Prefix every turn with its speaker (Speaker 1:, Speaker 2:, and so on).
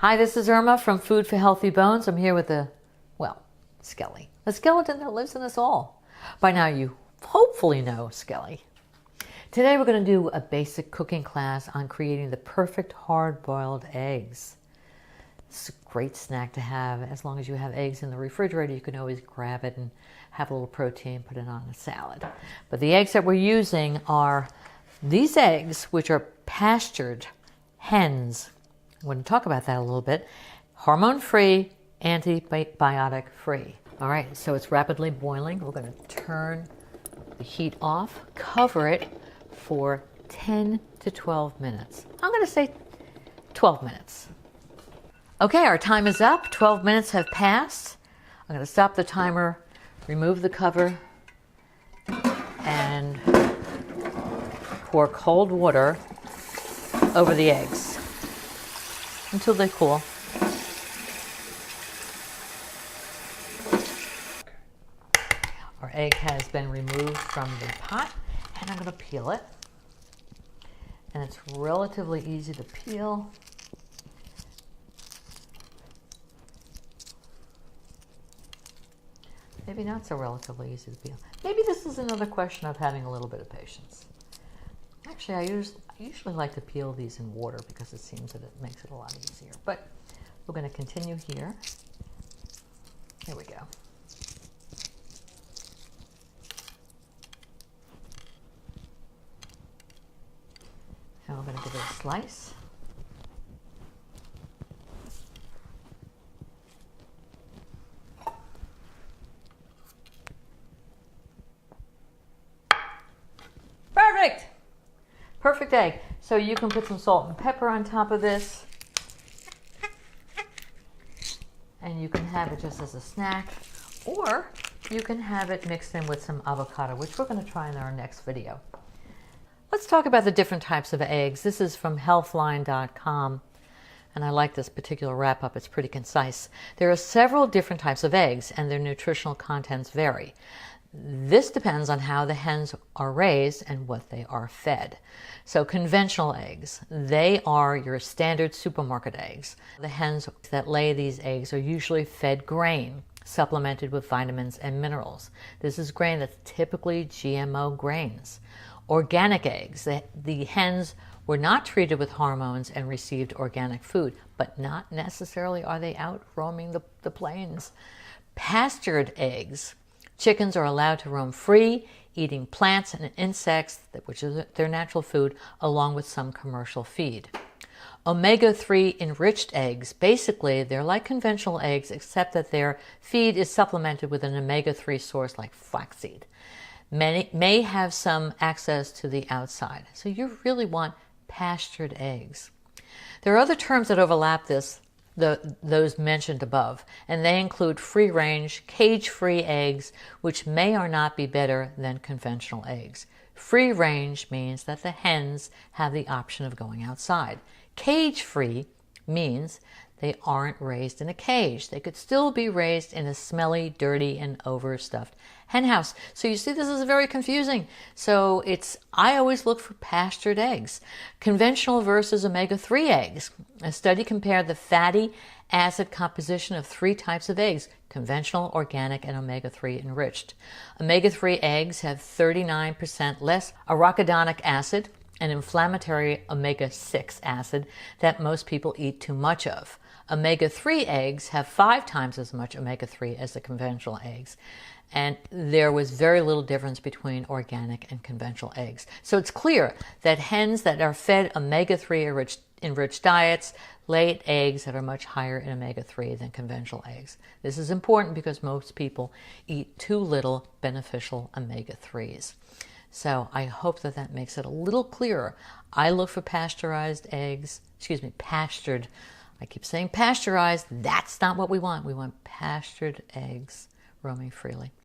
Speaker 1: Hi, this is Irma from Food for Healthy Bones. I'm here with Skelly. A skeleton that lives in us all. By now you hopefully know Skelly. Today we're going to do a basic cooking class on creating the perfect hard-boiled eggs. It's a great snack to have. As long as you have eggs in the refrigerator, you can always grab it and have a little protein, put it on a salad. But the eggs that we're using are these eggs, which are pastured hens. I'm going to talk about that a little bit. Hormone-free, antibiotic-free. All right, so it's rapidly boiling. We're going to turn the heat off, cover it for 10 to 12 minutes. I'm going to say 12 minutes. Okay, our time is up. 12 minutes have passed. I'm going to stop the timer, remove the cover, and pour cold water over the eggs until they cool. Our egg has been removed from the pot, and I'm going to peel it. And it's relatively easy to peel. Maybe not so relatively easy to peel. Maybe this is another question of having a little bit of patience. Actually, I usually like to peel these in water because it seems that it makes it a lot easier. But we're going to continue here. Here we go. And we're going to give it a slice. Perfect! Perfect egg. So you can put some salt and pepper on top of this. And you can have it just as a snack. Or you can have it mixed in with some avocado, which we're going to try in our next video. Let's talk about the different types of eggs. This is from healthline.com. And I like this particular wrap-up. It's pretty concise. There are several different types of eggs, and their nutritional contents vary. This depends on how the hens are raised and what they are fed. So conventional eggs, they are your standard supermarket eggs. The hens that lay these eggs are usually fed grain, supplemented with vitamins and minerals. This is grain that's typically GMO grains. Organic eggs, the hens were not treated with hormones and received organic food, but not necessarily are they out roaming the plains. Pastured eggs, chickens are allowed to roam free, eating plants and insects, which is their natural food, along with some commercial feed. Omega-3 enriched eggs, basically they're like conventional eggs except that their feed is supplemented with an omega-3 source like flaxseed. Many may have some access to the outside, so you really want pastured eggs. There are other terms that overlap those mentioned above, and they include free-range, cage-free eggs, which may or not be better than conventional eggs. Free-range means that the hens have the option of going outside. Cage-free means they aren't raised in a cage. They could still be raised in a smelly, dirty, and overstuffed hen house. So you see, this is very confusing. So I always look for pastured eggs. Conventional versus omega-3 eggs. A study compared the fatty acid composition of 3 types of eggs: conventional, organic, and omega-3 enriched. Omega-3 eggs have 39% less arachidonic acid, an inflammatory omega-6 acid that most people eat too much of. Omega-3 eggs have 5 times as much omega-3 as the conventional eggs. And there was very little difference between organic and conventional eggs. So it's clear that hens that are fed omega-3 enriched diets lay eggs that are much higher in omega-3 than conventional eggs. This is important because most people eat too little beneficial omega-3s. So I hope that makes it a little clearer. I look for pastured. I keep saying pasteurized. That's not what we want. We want pastured eggs roaming freely.